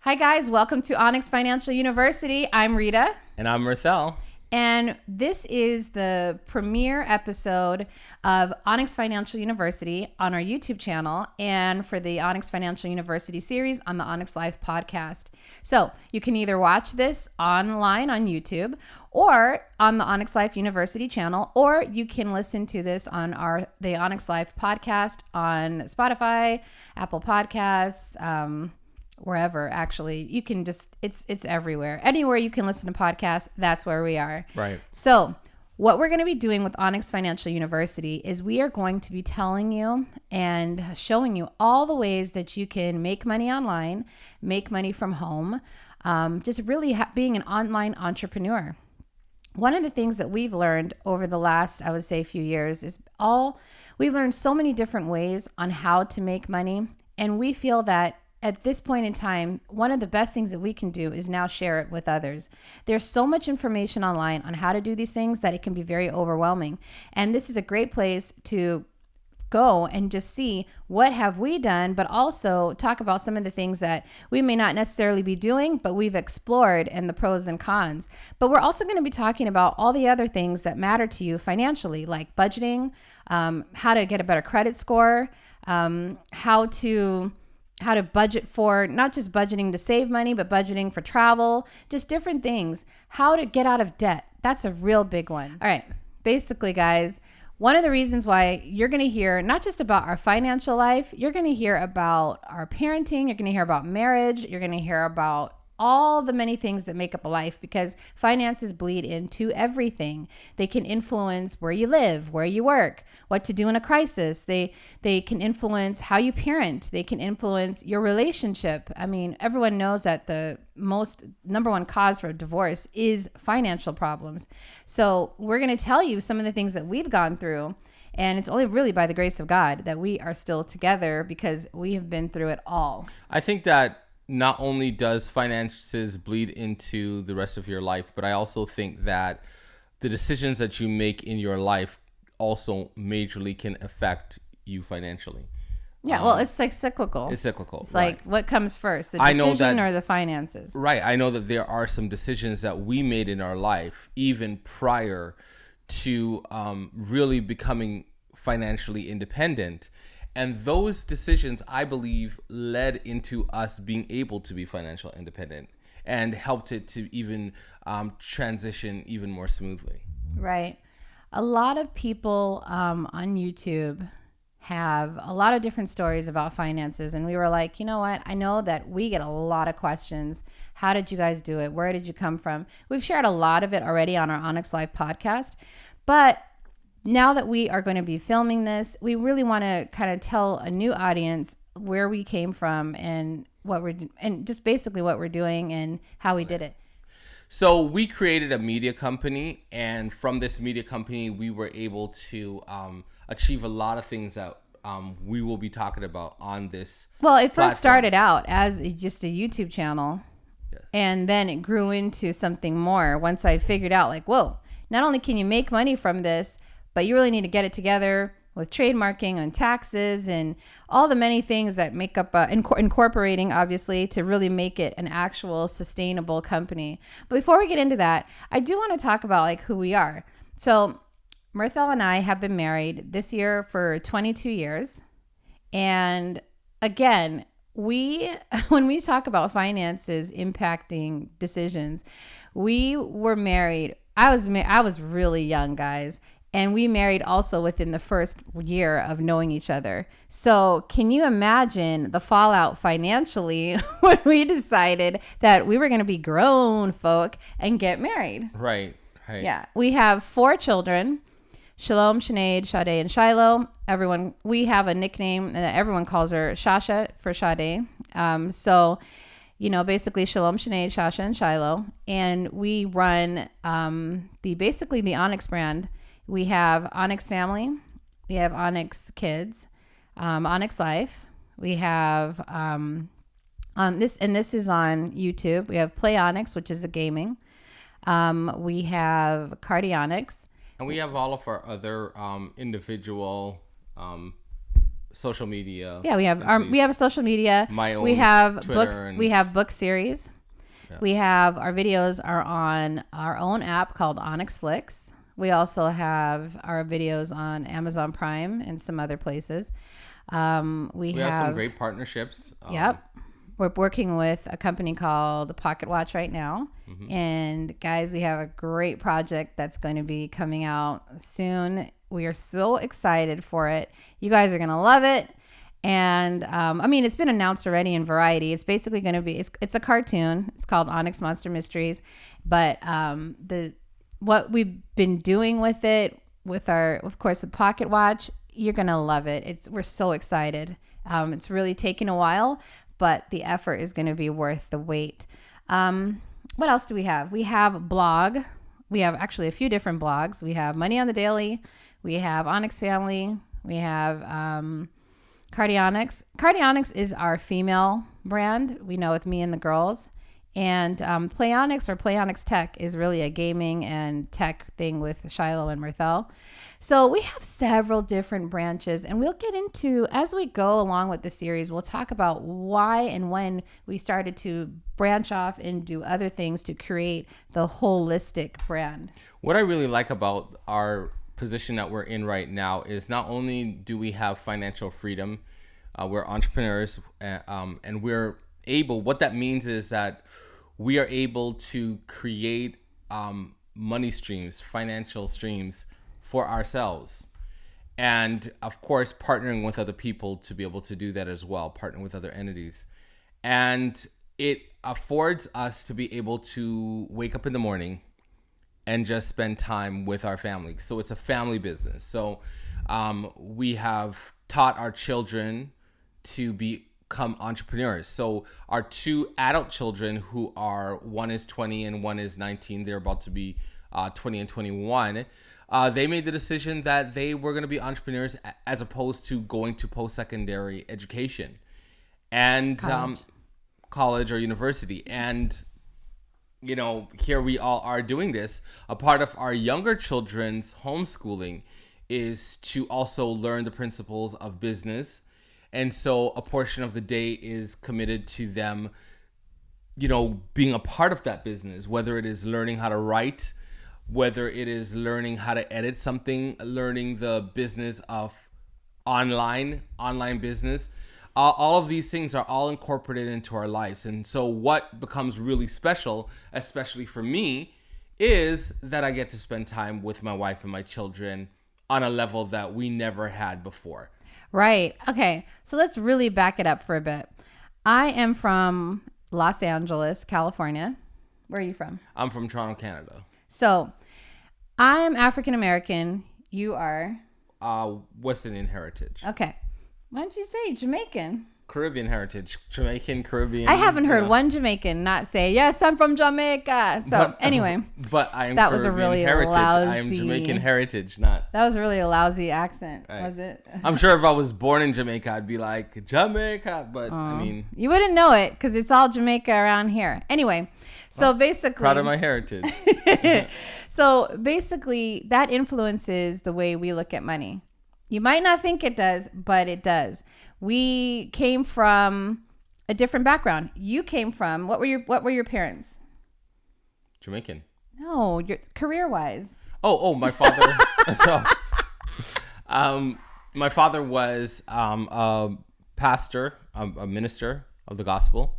Hi guys, welcome to Onyx Financial University. I'm Rita. And I'm Mirthel. And this is the premiere episode of Onyx Financial University on our YouTube channel and for the Onyx Financial University series on the Onyx Life podcast. So you can either watch this online on YouTube or on the Onyx Life University channel, or you can listen to this on the Onyx Life podcast on Spotify, Apple Podcasts, wherever. Actually, you can just it's everywhere. Anywhere you can listen to podcasts, that's where we are. Right. So what we're going to be doing with Onyx Financial University is we are going to be telling you and showing you all the ways that you can make money online, make money from home, just really being an online entrepreneur. One of the things that we've learned over the last, I would say, few years is we've learned so many different ways on how to make money, and we feel that at this point in time, one of the best things that we can do is now share it with others. There's so much information online on how to do these things that it can be very overwhelming. And this is a great place to go and just see what have we done, but also talk about some of the things that we may not necessarily be doing, but we've explored and the pros and cons. But we're also going to be talking about all the other things that matter to you financially, like budgeting, how to get a better credit score, how to budget for not just budgeting to save money, but budgeting for travel, just different things. How to get out of debt. That's a real big one. All right. Basically, guys, one of the reasons why you're going to hear not just about our financial life, you're going to hear about our parenting, you're going to hear about marriage, you're going to hear about all the many things that make up a life, because finances bleed into everything. They can influence where you live, where you work, what to do in a crisis. They can influence how you parent. They can influence your relationship. I mean, everyone knows that the number one cause for divorce is financial problems. So we're going to tell you some of the things that we've gone through. And it's only really by the grace of God that we are still together, because we have been through it all. I think that not only does finances bleed into the rest of your life, but I also think that the decisions that you make in your life also majorly can affect you financially. Yeah, well, it's like cyclical. It's cyclical. It's like, what comes first, the decision or the finances? Right. I know that there are some decisions that we made in our life, even prior to really becoming financially independent. And those decisions, I believe, led into us being able to be financially independent and helped it to even transition even more smoothly. Right. A lot of people on YouTube have a lot of different stories about finances. And we were like, you know what? I know that we get a lot of questions. How did you guys do it? Where did you come from? We've shared a lot of it already on our Onyx Life podcast. But now that we are going to be filming this, we really want to kind of tell a new audience where we came from and just basically what we're doing and how we did it. So we created a media company, and from this media company, we were able to achieve a lot of things that we will be talking about on this. Well, it first started out as just a YouTube channel, and then it grew into something more. Once I figured out, like, whoa, not only can you make money from this, but you really need to get it together with trademarking and taxes and all the many things that make up incorporating, obviously, to really make it an actual sustainable company. But before we get into that, I do want to talk about like who we are. So Mirthel and I have been married this year for 22 years. And again, when we talk about finances impacting decisions, we were married. I was really young, guys. And we married also within the first year of knowing each other. So can you imagine the fallout financially when we decided that we were going to be grown folk and get married? Right. Yeah. We have 4 children: Shalom, Sinead, Sade, and Shiloh. We have a nickname that everyone calls her Shasha for Sade. So, you know, basically Shalom, Sinead, Shasha, and Shiloh. And we run the Onyx brand. We have Onyx Family, we have Onyx Kids, Onyx Life. We have this is on YouTube. We have PLAYONYX, which is a gaming. We have CardioNYX. And we have all of our other individual social media. Yeah, we have a social media. My own we have Twitter books. We have book series. Yeah. We have our videos are on our own app called Onyx Flix. We also have our videos on Amazon Prime and some other places. We have some great partnerships. Yep. We're working with a company called Pocket Watch right now. Mm-hmm. And guys, we have a great project that's going to be coming out soon. We are so excited for it. You guys are going to love it. And it's been announced already in Variety. It's basically going to be, it's a cartoon. It's called Onyx Monster Mysteries. But what we've been doing with it, with Pocket Watch, you're going to love it. We're so excited. It's really taken a while, but the effort is going to be worth the wait. What else do we have? We have a blog. We have actually a few different blogs. We have Money on the Daily. We have Onyx Family. We have PLAYONYX. PLAYONYX is our female brand. We know with me and the girls. And PLAYONYX or PLAYONYX Tech is really a gaming and tech thing with Shiloh and Mirthel. So we have several different branches, and we'll get into, as we go along with the series, we'll talk about why and when we started to branch off and do other things to create the holistic brand. What I really like about our position that we're in right now is not only do we have financial freedom, we're entrepreneurs, and we're able, what that means is that we are able to create money streams, financial streams for ourselves. And of course, partnering with other people to be able to do that as well, partnering with other entities. And it affords us to be able to wake up in the morning and just spend time with our family. So it's a family business. So we have taught our children to become entrepreneurs. So our two adult children, who are, one is 20 and one is 19, they're about to be 20 and 21. They made the decision that they were going to be entrepreneurs as opposed to going to post-secondary education and college or university. And, you know, here we all are doing this. A part of our younger children's homeschooling is to also learn the principles of business. And so a portion of the day is committed to them, you know, being a part of that business, whether it is learning how to write, whether it is learning how to edit something, learning the business of online business. All of these things are all incorporated into our lives. And so what becomes really special, especially for me, is that I get to spend time with my wife and my children on a level that we never had before. Right. Okay. So let's really back it up for a bit. I am from Los Angeles, California. Where are you from? I'm from Toronto, Canada. So I am African American. You are? West Indian heritage. Okay. Why don't you say Jamaican? Caribbean heritage. Jamaican, Caribbean. I haven't heard one Jamaican not say, yes, I'm from Jamaica. So anyway. But I am that Caribbean was a really heritage. lousy, I am Jamaican heritage, not. That was a really lousy accent, right. Was it? I'm sure if I was born in Jamaica, I'd be like, Jamaica. But I mean. You wouldn't know it because it's all Jamaica around here. Anyway. So basically. Proud of my heritage. So basically, that influences the way we look at money. You might not think it does, but it does. We came from a different background. You came from, what were your parents? Jamaican. No, your career-wise. Oh, my father. My father was a pastor, a minister of the gospel,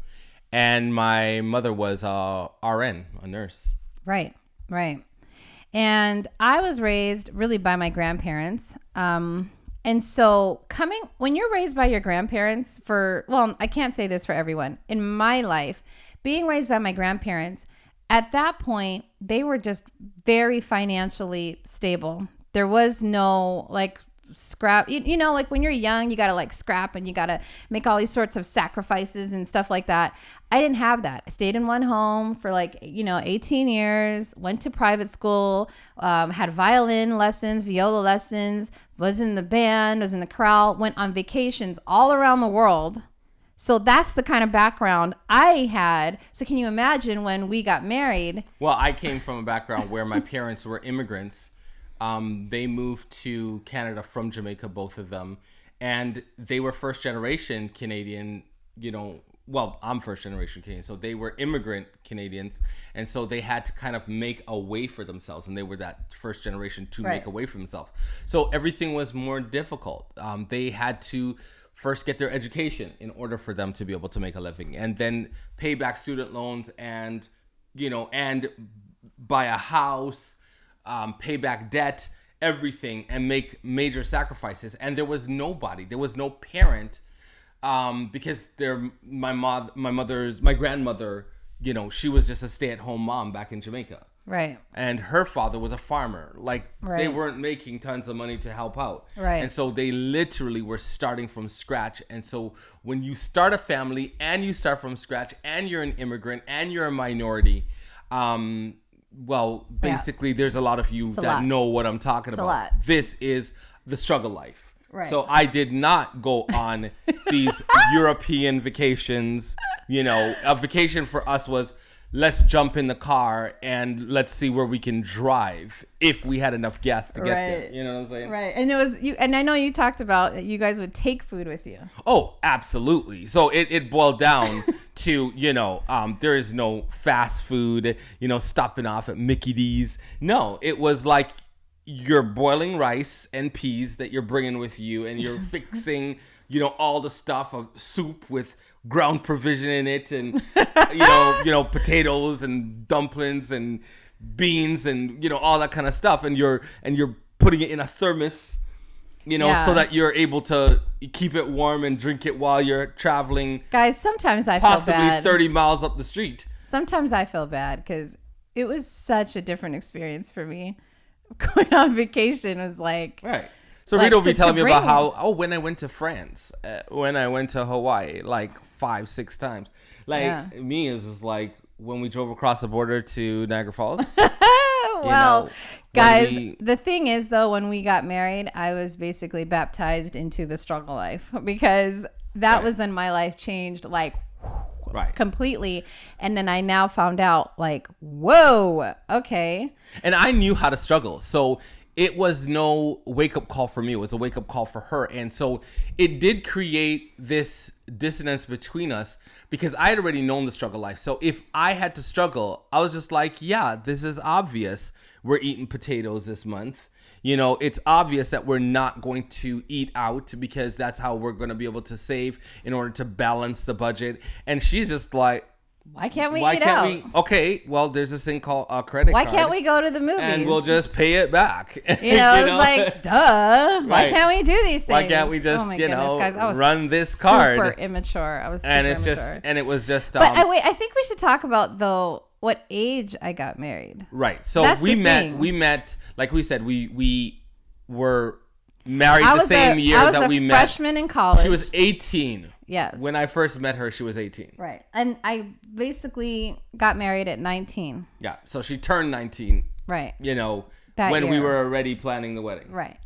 and my mother was a RN, a nurse. Right. And I was raised really by my grandparents. And so when you're raised by your grandparents I can't say this for everyone. In my life, being raised by my grandparents, at that point, they were just very financially stable. There was no like scrap, you know, like when you're young, you got to like scrap and you got to make all these sorts of sacrifices and stuff like that. I didn't have that. I stayed in one home for 18 years, went to private school, had violin lessons, viola lessons, was in the band, was in the chorale, went on vacations all around the world. So that's the kind of background I had. So can you imagine when we got married? Well, I came from a background where my parents were immigrants. They moved to Canada from Jamaica, both of them. and they were first generation Canadian, well, I'm first generation Canadian, so they were immigrant Canadians, and so they had to kind of make a way for themselves, and they were that first generation to make a way for themselves. So everything was more difficult. They had to first get their education in order for them to be able to make a living, and then pay back student loans, and and buy a house, pay back debt, everything, and make major sacrifices. And there was no parent, because my grandmother, she was just a stay-at-home mom back in Jamaica. Right. And her father was a farmer. Like, right. They weren't making tons of money to help out. Right. And so they literally were starting from scratch. And so when you start a family and you start from scratch and you're an immigrant and you're a minority, well, basically there's a lot of you that know what I'm talking about. A lot. This is the struggle life. Right. So I did not go on these European vacations. A vacation for us was, let's jump in the car and let's see where we can drive if we had enough gas to get there. You know what I'm saying? Right. And it was you, and I know you talked about that you guys would take food with you. Oh, absolutely. So it boiled down to, there is no fast food, stopping off at Mickey D's. No, it was like you're boiling rice and peas that you're bringing with you, and you're fixing, all the stuff of soup with ground provision in it, and potatoes and dumplings and beans and all that kind of stuff, and you're putting it in a thermos, so that you're able to keep it warm and drink it while you're traveling. Guys, sometimes I feel bad. Possibly 30 miles up the street. Sometimes I feel bad because it was such a different experience for me. Going on vacation was like right. So Rita will be telling me about how, when I went to France, when I went to Hawaii, like 5-6 times. Like, me is just like when we drove across the border to Niagara Falls. Well, guys, the thing is, though, when we got married, I was basically baptized into the struggle life, because that was when my life changed, like, completely. And then I now found out, like, whoa, okay. And I knew how to struggle. So it was no wake-up call for me. It was a wake-up call for her. And so it did create this dissonance between us, because I had already known the struggle life. So if I had to struggle, I was just like, yeah, this is obvious. We're eating potatoes this month. It's obvious that we're not going to eat out, because that's how we're going to be able to save in order to balance the budget. And she's just like, why can't we eat out? Okay, well, there's this thing called a credit card. Why can't we go to the movies? And we'll just pay it back. It's like, duh. Why can't we do these things? Why can't we just, guys, I was run this card? Super immature. I was super immature. And it was just. But wait, I think we should talk about, though, what age I got married. Right. So we met, like we said, we were married the same year that we met. I was a freshman in college. She was 18. Yes. When I first met her, she was 18. Right. And I basically got married at 19. Yeah. So she turned 19. Right. When we were already planning the wedding. Right.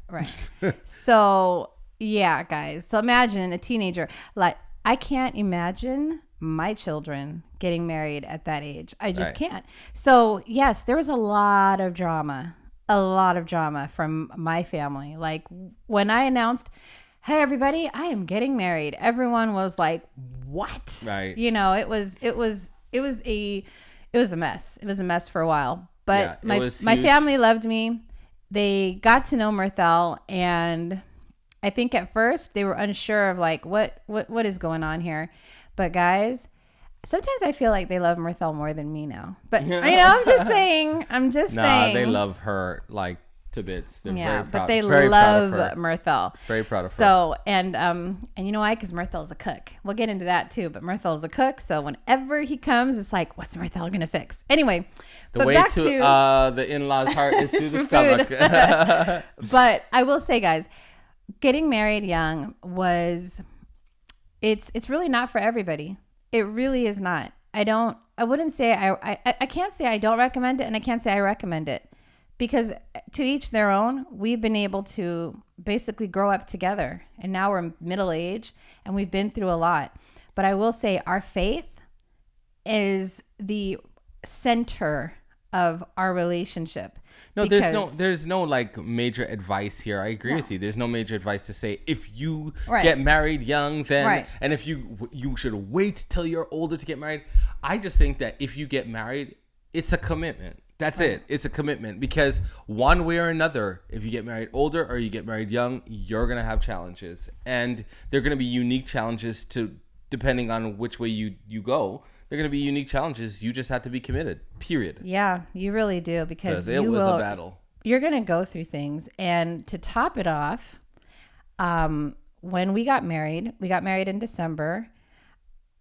So, yeah, guys. So imagine a teenager. Like, I can't imagine my children getting married at that age. I just can't. So, yes, there was a lot of drama from my family. Like, when I announced, hey, everybody, I am getting married, everyone was like, what? Right. It was a mess. It was a mess for a while. But my family loved me. They got to know Mirthel, and I think at first they were unsure of, like, what is going on here. But guys, sometimes I feel like they love Mirthel more than me now. But I'm just saying. Nah, they love her like to bits. They're very proud, but they love Mirthel. Very proud of her. So, and you know why? Because Mirthel's a cook. We'll get into that too. But Mirthel's a cook, so whenever he comes, it's like, what's Mirthel gonna fix? Anyway, the way to the in-laws' heart is through the stomach. But I will say, guys, getting married young it's really not for everybody. It really is not. I wouldn't say I can't say I don't recommend it, and I can't say I recommend it. Because to each their own, we've been able to basically grow up together. And now we're middle age and we've been through a lot. But I will say our faith is the center of our relationship. No, there's no like major advice here. I agree with you. There's no major advice to say if you get married young, then and if you should wait till you're older to get married. I just think that if you get married, it's a commitment. That's it. It's a commitment, because one way or another, if you get married older or you get married young, you're gonna have challenges, and they're gonna be unique challenges depending on which way you go. They're going to be unique challenges. You just have to be committed, period. Yeah, you really do, because it was a battle. You're going to go through things. And to top it off, when we got married in December.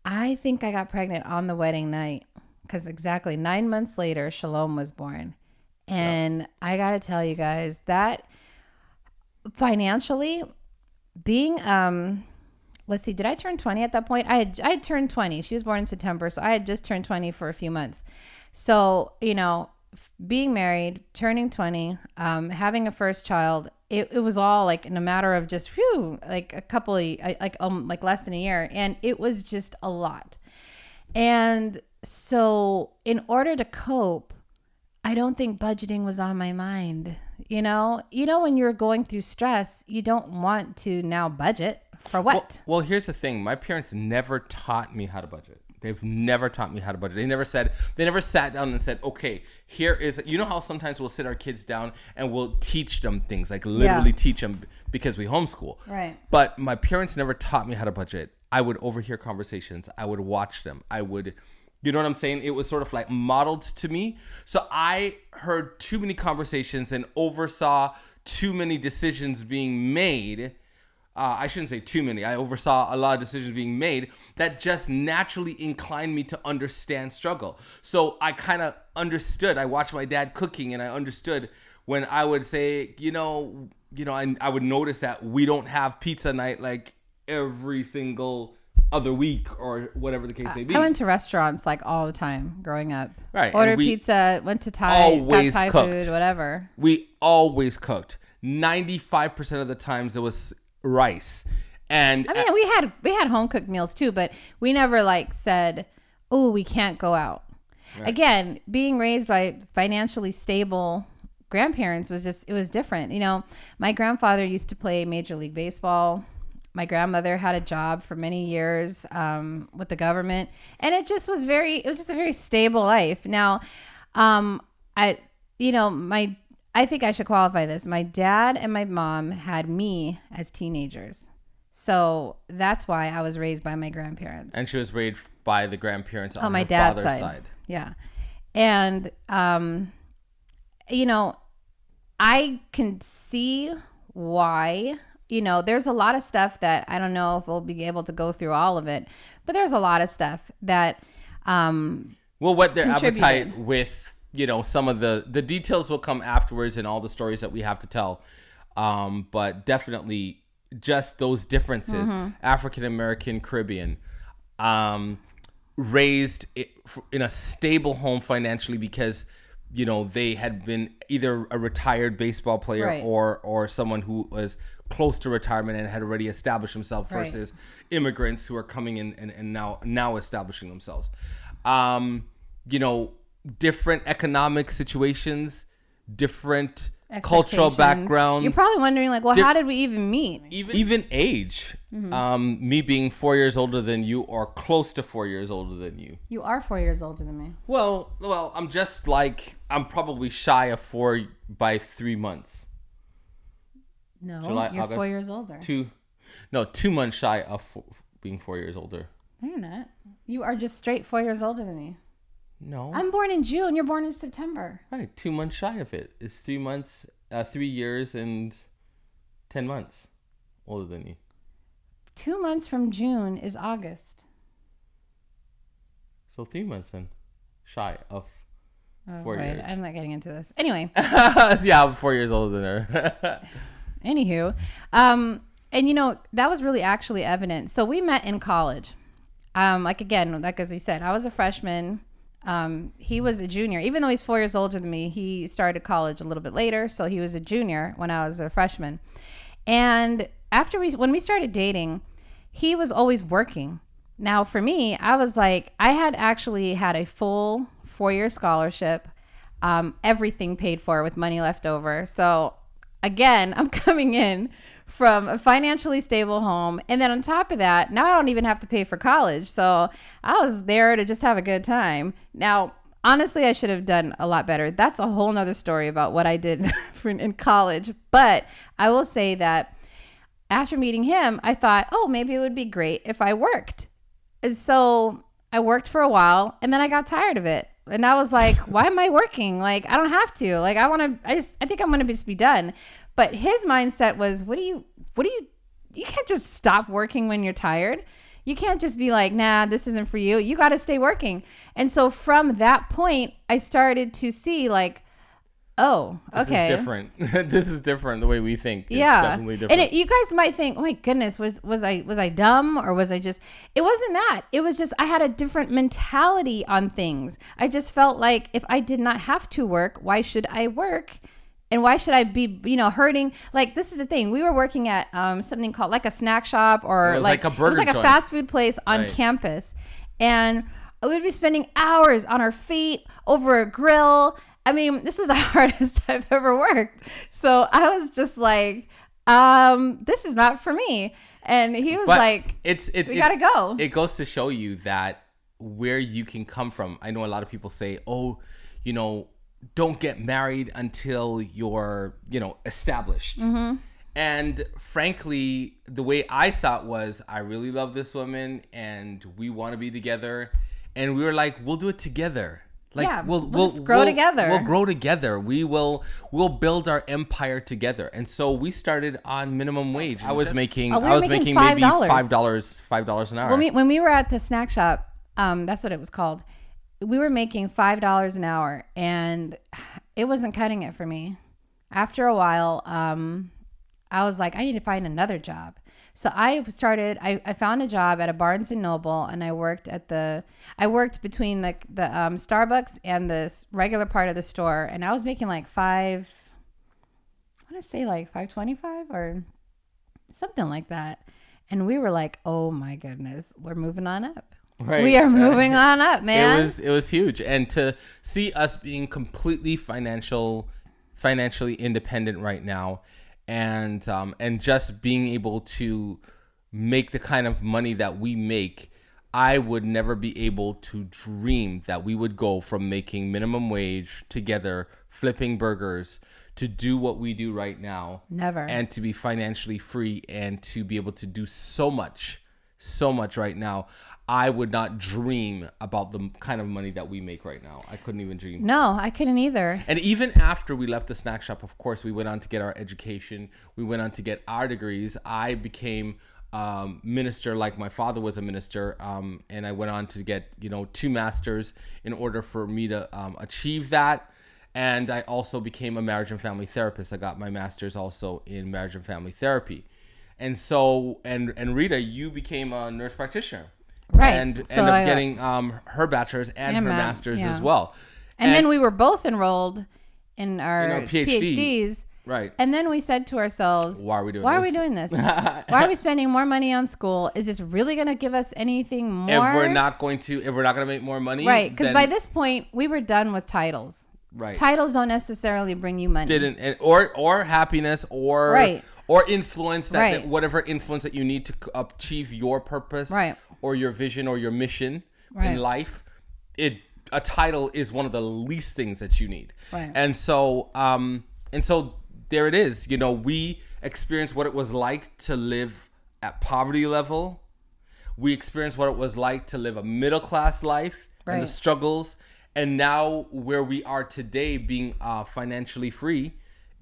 I think I got pregnant on the wedding night, because exactly 9 months later, Shalom was born. And I got to tell you guys that financially being, let's see, did I turn 20 at that point? I had turned 20. She was born in September, so I had just turned 20 for a few months. So, being married, turning 20, having a first child, it was all like in a matter of just like a couple of like less than a year, and it was just a lot. And so in order to cope, I don't think budgeting was on my mind. When you're going through stress, you don't want to now budget for what? Well, here's the thing. My parents never taught me how to budget. They've never taught me how to budget. They never sat down and said, okay, here is, how sometimes we'll sit our kids down and we'll teach them things, like literally teach them, because we homeschool. Right. But my parents never taught me how to budget. I would overhear conversations. I would watch them. I would, you know what I'm saying? It was sort of like modeled to me. So I heard too many conversations and oversaw too many decisions being made. I shouldn't say too many. I oversaw a lot of decisions being made that just naturally inclined me to understand struggle. So I kind of understood. I watched my dad cooking, and I understood when I would say, I would notice that we don't have pizza night like every single other week or whatever the case may be. I went to restaurants like all the time growing up. Right. Ordered pizza, went to Thai, got Thai food, whatever. We always cooked. 95% of the times there was rice. And I mean, we had home cooked meals too, but we never said, oh, we can't go out. Right. Again, being raised by financially stable grandparents was different. My grandfather used to play Major League Baseball. My grandmother had a job for many years with the government, and it was just a very stable life. Now, I think I should qualify this. My dad and my mom had me as teenagers. So that's why I was raised by my grandparents. And she was raised by the grandparents on my her dad's father's side. Yeah. And, I can see why, there's a lot of stuff that I don't know if we'll be able to go through all of it, but there's a lot of stuff that, what their appetite with, some of the details will come afterwards and all the stories that we have to tell. But definitely just those differences, African-American, Caribbean, raised in a stable home financially because, they had been either a retired baseball player or someone who was close to retirement and had already established himself versus immigrants who are coming in and now establishing themselves. Different economic situations, different cultural backgrounds. You're probably wondering, how did we even meet? Even age. Me being 4 years older than you, or close to 4 years older than you. You are 4 years older than me. Well, I'm probably shy of 4 by 3 months. No, July, you're August, 4 years older. 2 months shy of being 4 years older. No, you're not. You are just straight 4 years older than me. No. I'm born in June. You're born in September. Right. 2 months shy of it. It's 3 months, 3 years and 10 months older than you. 2 months from June is August. So 3 months then. Shy of 4 years. I'm not getting into this. Anyway. Yeah, I'm 4 years older than her. Anywho. And that was really actually evident. So we met in college. As we said, I was a freshman. He was a junior. Even though he's 4 years older than me, he started college a little bit later. So he was a junior when I was a freshman. And when we started dating, he was always working. Now for me, I was I had actually had a full 4-year scholarship. everything paid for with money left over. So again, I'm coming in from a financially stable home. And then on top of that, now I don't even have to pay for college. So I was there to just have a good time. Now, honestly, I should have done a lot better. That's a whole nother story about what I did in college. But I will say that after meeting him, I thought, oh, maybe it would be great if I worked. And so I worked for a while and then I got tired of it. And I was like, why am I working? Like, I don't have to. Like, I think I'm going to just be done. But his mindset was, you can't just stop working when you're tired. You can't just be like, nah, this isn't for you. You got to stay working. And so from that point, I started to see like, oh, okay. This is different. This is different the way we think. It's yeah. definitely different. And you guys might think, oh my goodness, was I dumb or was I just, it wasn't that. It was just, I had a different mentality on things. I just felt like if I did not have to work, why should I work? And why should I be, hurting? Like, this is the thing. We were working at something called like a snack shop or like a burger it was like joint. a fast food place on Right. campus. And we'd be spending hours on our feet over a grill. I mean, this was the hardest I've ever worked. So I was just like, this is not for me. And he was like, we got to go. It goes to show you that where you can come from. I know a lot of people say, oh, don't get married until you're, established. Mm-hmm. And frankly, the way I saw it was, I really love this woman and we want to be together. And we were like, we'll do it together. Like, yeah, we'll grow together. We'll grow together. We'll build our empire together. And so we started on minimum wage. I was making maybe $5 an hour. When we were at the snack shop, that's what it was called. We were making $5 an hour, and it wasn't cutting it for me. After a while, I was like, I need to find another job. So I found a job at a Barnes and Noble, and I worked between the Starbucks and the regular part of the store, and I was making like $5.25 or something like that. And we were like, oh my goodness, we're moving on up. Right. We are moving on up, man. It was huge. And to see us being completely financially independent right now, and just being able to make the kind of money that we make, I would never be able to dream that we would go from making minimum wage together, flipping burgers, to do what we do right now. Never. And to be financially free and to be able to do so much right now. I would not dream about the kind of money that we make right now. I couldn't even dream. No, I couldn't either. And even after we left the snack shop, of course, we went on to get our education. We went on to get our degrees. I became minister, like my father was a minister. And I went on to get, 2 masters in order for me to achieve that. And I also became a marriage and family therapist. I got my master's also in marriage and family therapy. And so, and Rita, you became a nurse practitioner. Right. And ended up getting her bachelor's and her master's as well. And then we were both enrolled in our PhDs. Right. And then we said to ourselves, why are we doing this? Why are we spending more money on school? Is this really going to give us anything more? If we're not going to make more money. Right. Because by this point, we were done with titles. Right. Titles don't necessarily bring you money. Or happiness or right. Or influence that, right. whatever influence that you need to achieve your purpose. Right. Or your vision or your mission in life, a title is one of the least things that you need. Right. And so there it is. We experienced what it was like to live at poverty level. We experienced what it was like to live a middle class life and the struggles. And now where we are today, being financially free,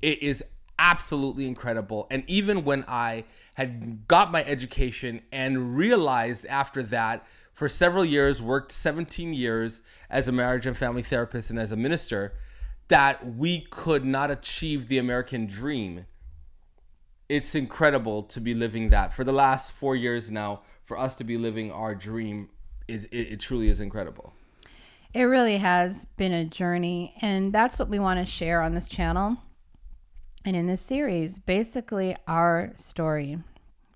it is absolutely incredible. And even when I had got my education and realized after that, for several years, worked 17 years as a marriage and family therapist and as a minister, that we could not achieve the American dream. It's incredible to be living that. For the last 4 years now, for us to be living our dream, it truly is incredible. It really has been a journey, and that's what we want to share on this channel. And in this series, basically our story,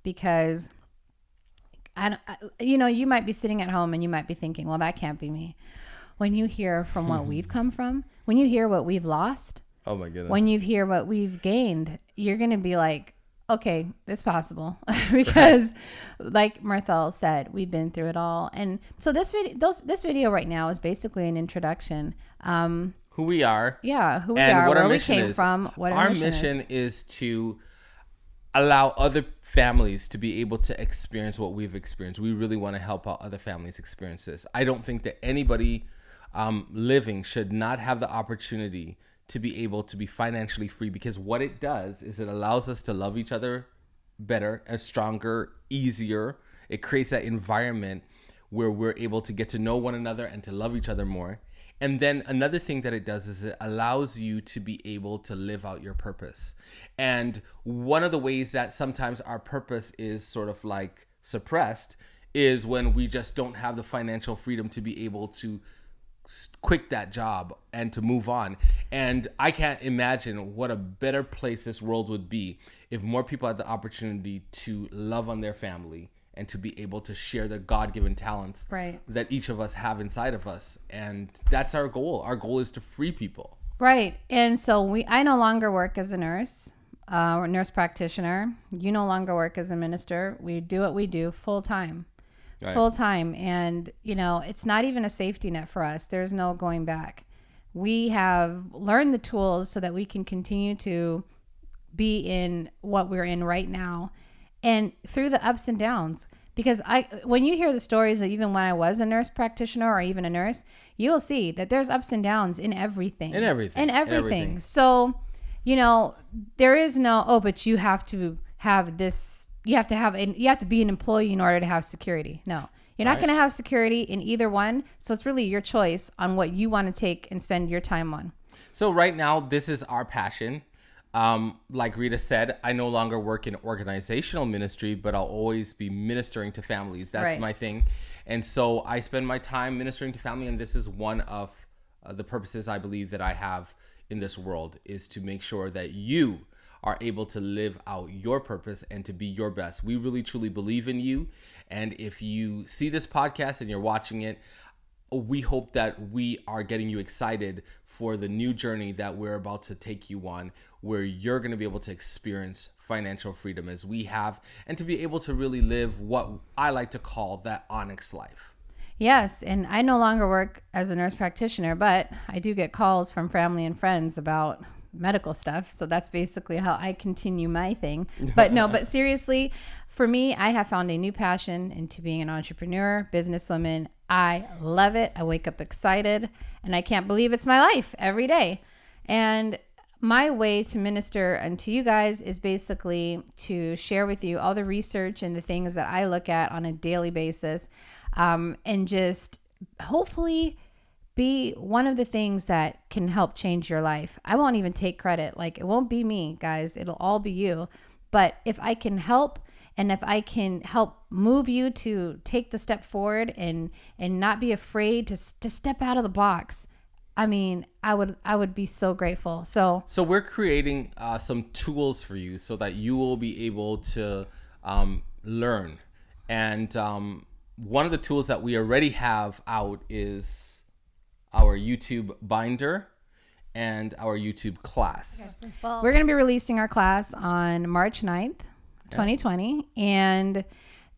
because you might be sitting at home and you might be thinking, well, that can't be me. when you hear from what we've come from, when you hear what we've lost, Oh my goodness. when you hear what we've gained, you're going to be like, okay, it's possible. Because like Marthel said, we've been through it all. And so this video right now is basically an introduction. Who we are. Yeah, who we and are, what where our we mission came is. from, what our our mission is to allow other families to be able to experience what we've experienced. We really want to help out other families experience this. I don't think that anybody living should not have the opportunity to be able to be financially free, because what it does is it allows us to love each other better and stronger, easier. It creates that environment where we're able to get to know one another and to love each other more. And then another thing that it does is it allows you to be able to live out your purpose. And one of the ways that sometimes our purpose is sort of like suppressed is when we just don't have the financial freedom to be able to quit that job and to move on. And I can't imagine what a better place this world would be if more people had the opportunity to love on their family and to be able to share the God-given talents that each of us have inside of us. And that's our goal. Our goal is to free people. Right. And so I no longer work as a nurse, or nurse practitioner. You no longer work as a minister. We do what we do full time. Full time. And, you know, it's not even a safety net for us. There's no going back. We have learned the tools so that we can continue to be in what we're in right now and through the ups and downs. Because when you hear the stories of even when I was a nurse practitioner or even a nurse, you'll see that there's ups and downs in everything. In everything. So, you know, there is no, but you have to have this. You have to be an employee in order to have security. No, you're not going to have security in either one. So it's really your choice on what you want to take and spend your time on. So right now, this is our passion. Like Rita said, I no longer work in organizational ministry, but I'll always be ministering to families. That's my thing. And so I spend my time ministering to family. And this is one of the purposes I believe that I have in this world, is to make sure that you are able to live out your purpose and to be your best. We really truly believe in you. And if you see this podcast and you're watching it, we hope that we are getting you excited for the new journey that we're about to take you on, where you're going to be able to experience financial freedom as we have, and to be able to really live what I like to call that Onyx life. Yes, and I no longer work as a nurse practitioner, but I do get calls from family and friends about medical stuff. So that's basically how I continue my thing. But seriously, for me, I have found a new passion into being an entrepreneur, businesswoman. I love it. I wake up excited and I can't believe it's my life every day. And my way to minister unto you guys is basically to share with you all the research and the things that I look at on a daily basis, and just hopefully be one of the things that can help change your life. I won't even take credit. Like, it won't be me, guys. It'll all be you. But if I can help, and if I can help move you to take the step forward and not be afraid to step out of the box, I mean, I would be so grateful. So we're creating some tools for you so that you will be able to learn. And one of the tools that we already have out is our YouTube binder and our YouTube class. Okay. Well, we're going to be releasing our class on March 9th, 2020. And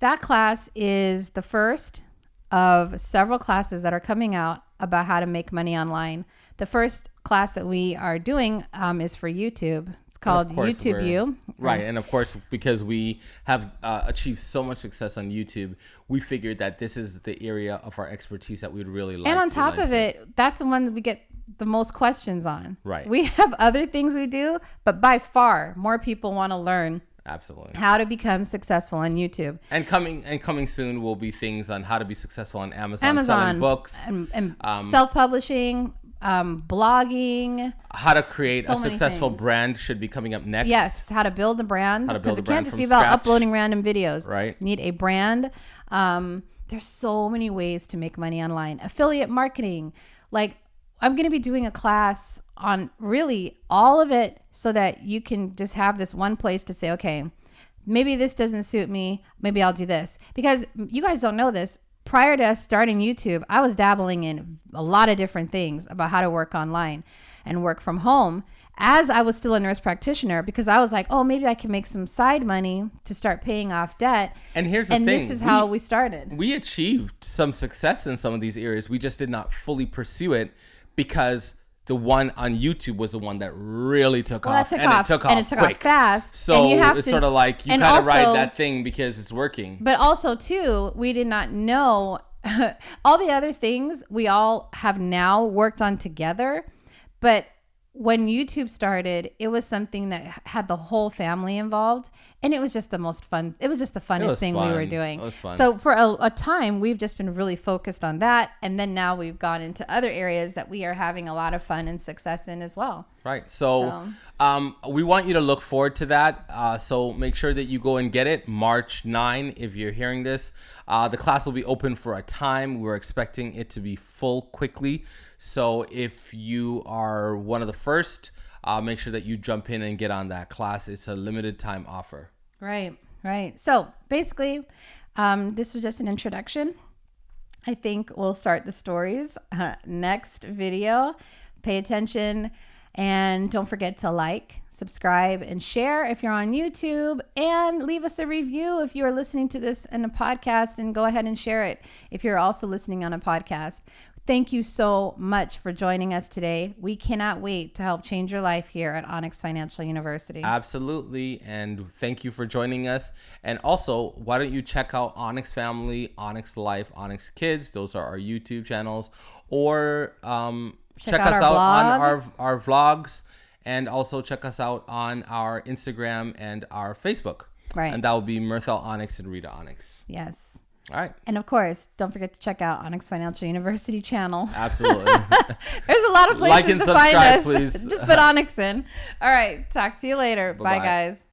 that class is the first of several classes that are coming out about how to make money online. The first class that we are doing is for YouTube. It's called YouTube U. Right. And of course, because we have achieved so much success on YouTube, we figured that this is the area of our expertise that we'd really like. And on top of it, that's the one that we get the most questions on. Right. We have other things we do, but by far more people want to learn absolutely how to become successul on YouTube. And coming soon will be things on how to be successful on Amazon selling books and self-publishing, blogging, how to create a successful brand should be coming up next. Yes, how to build a brand, because it can't just be scratch. about uploading random videos. Right. You need a brand. There's so many ways to make money online. Affiliate marketing. Like, I'm going to be doing a class on really all of it so that you can just have this one place to say, okay, maybe this doesn't suit me. Maybe I'll do this. Because you guys don't know this. prior to us starting YouTube, I was dabbling in a lot of different things about how to work online and work from home as I was still a nurse practitioner, because I was like, oh, maybe I can make some side money to start paying off debt. And here's the thing. This is how we started. We achieved some success in some of these areas. We just did not fully pursue it because the one on YouTube was the one that really took off. It took off fast. So and you have it's to, sort of like you kind of ride that thing because it's working. But also, too, we did not know all the other things we all have now worked on together. But when YouTube started, it was something that had the whole family involved, and it was just the most fun. It was just the funnest thing we were doing. It was fun. So for a time, we've just been really focused on that, and then now we've gone into other areas that we are having a lot of fun and success in as well. Right. So we want you to look forward to that. So make sure that you go and get it March 9. If you're hearing this, the class will be open for a time. We're expecting it to be full quickly. So if you are one of the first, make sure that you jump in and get on that class. It's a limited time offer. Right. So basically, this was just an introduction. I think we'll start the stories next video. Pay attention. And don't forget to like, subscribe, and share if you're on YouTube. And leave us a review if you are listening to this in a podcast. And go ahead and share it if you're also listening on a podcast. Thank you so much for joining us today. We cannot wait to help change your life here at Onyx Financial University. Absolutely. And thank you for joining us. And also, why don't you check out Onyx Family, Onyx Life, Onyx Kids. Those are our YouTube channels. Or check us out on our vlogs, and also check us out on our Instagram and our Facebook. Right. And that will be Mirthel Onyx and Rita Onyx. Yes. All right. And of course, don't forget to check out Onyx Financial University channel. Absolutely. There's a lot of places to find us. Please. Just put Onyx in. All right. Talk to you later. Bye, guys.